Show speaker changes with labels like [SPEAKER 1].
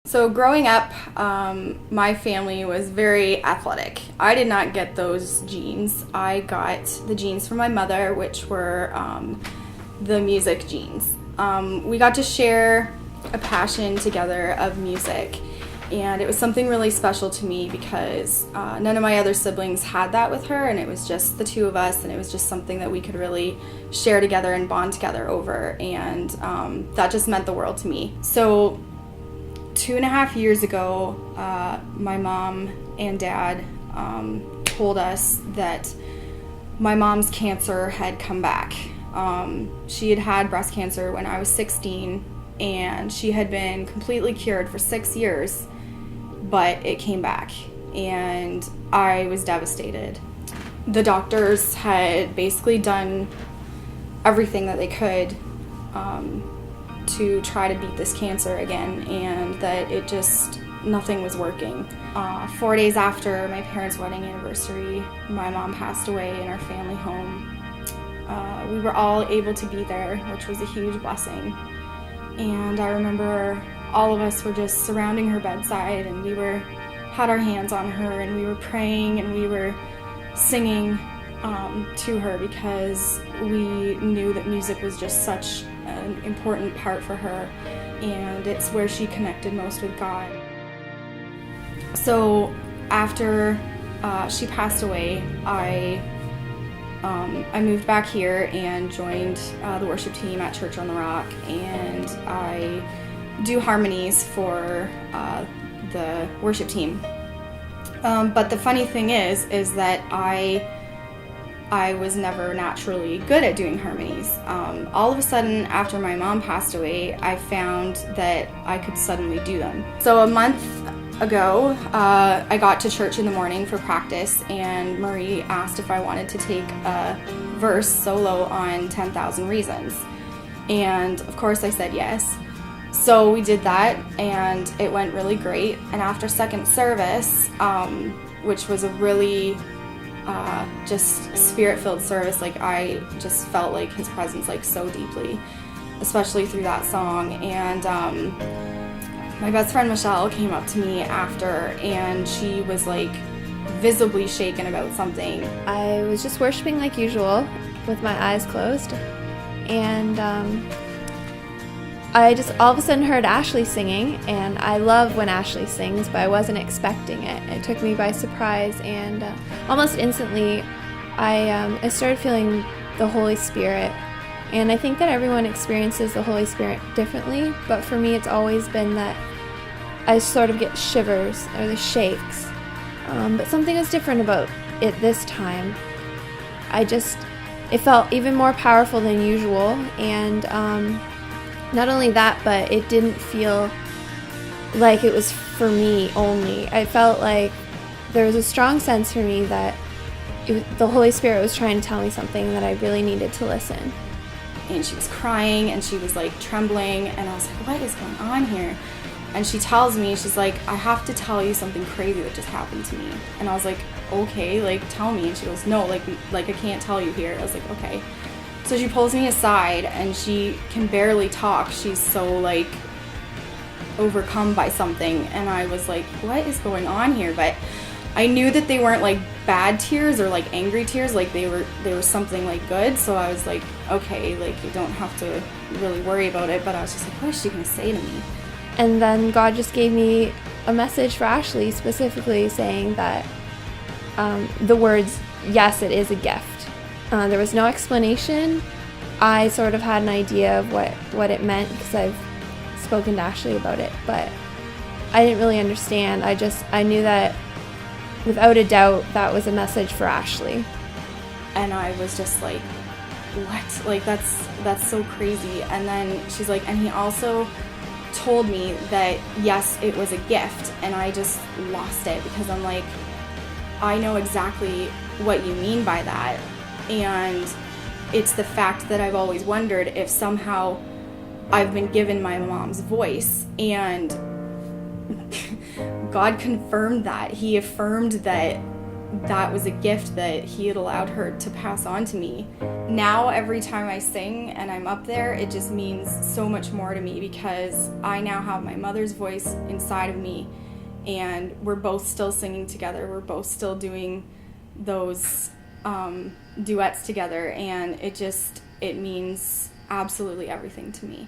[SPEAKER 1] So growing up, my family was very athletic. I did not get those genes. I got the genes from my mother, which were the music genes. We got to share a passion together of music, and it was something really special to me because none of my other siblings had that with her, and it was just the two of us, and it was just something that we could really share together and bond together over, and that just meant the world to me. So 2.5 years ago, my mom and dad told us that my mom's cancer had come back. She had had breast cancer when I was 16, and she had been completely cured for 6 years, but it came back, and I was devastated. The doctors had basically done everything that they could to try to beat this cancer again, and that it just, nothing was working. 4 days after my parents' wedding anniversary, my mom passed away in our family home. We were all able to be there, which was a huge blessing. And I remember all of us were just surrounding her bedside, and we had our hands on her, and we were praying, and we were singing to her, because we knew that music was just such an important part for her, and it's where she connected most with God. So after she passed away, I moved back here and joined the worship team at Church on the Rock, and I do harmonies for the worship team. But the funny thing is that I was never naturally good at doing harmonies. All of a sudden, after my mom passed away, I found that I could suddenly do them. So a month ago, I got to church in the morning for practice, and Marie asked if I wanted to take a verse solo on 10,000 Reasons. And of course I said yes. So we did that, and it went really great. And after second service, which was a really just spirit-filled service, like I just felt like his presence like so deeply, especially through that song. And my best friend Michelle came up to me after, and she was like visibly shaken about something.
[SPEAKER 2] I was just worshiping like usual with my eyes closed, and I just all of a sudden heard Ashley singing, and I love when Ashley sings, but I wasn't expecting it. It took me by surprise, and almost instantly I started feeling the Holy Spirit. And I think that everyone experiences the Holy Spirit differently, but for me it's always been that I sort of get shivers or the shakes. But something was different about it this time. It felt even more powerful than usual, and not only that, but it didn't feel like it was for me only. I felt like there was a strong sense for me that the Holy Spirit was trying to tell me something, that I really needed to listen.
[SPEAKER 1] And she was crying, and she was like trembling, and I was like, what is going on here? And she tells me, she's like, I have to tell you something crazy that just happened to me. And I was like, okay, like tell me. And she goes, no, like I can't tell you here. I was like, okay. So she pulls me aside, and she can barely talk. She's so like overcome by something, and I was like, what is going on here? But I knew that they weren't like bad tears or like angry tears, like they were something like good. So I was like, okay, like you don't have to really worry about it. But I was just like, what is she gonna say to me?
[SPEAKER 2] And then God just gave me a message for Ashley, specifically saying that the words, yes, it is a gift. There was no explanation. I sort of had an idea of what it meant, because I've spoken to Ashley about it, but I didn't really understand. I knew that without a doubt that was a message for Ashley.
[SPEAKER 1] And I was just like, what? Like that's so crazy. And then she's like, and he also told me that yes, it was a gift. And I just lost it, because I'm like, I know exactly what you mean by that. And it's the fact that I've always wondered if somehow I've been given my mom's voice, and God confirmed that. He affirmed that that was a gift that he had allowed her to pass on to me. Now, every time I sing and I'm up there, it just means so much more to me because I now have my mother's voice inside of me, and we're both still singing together. We're both still doing those duets together, and it means absolutely everything to me.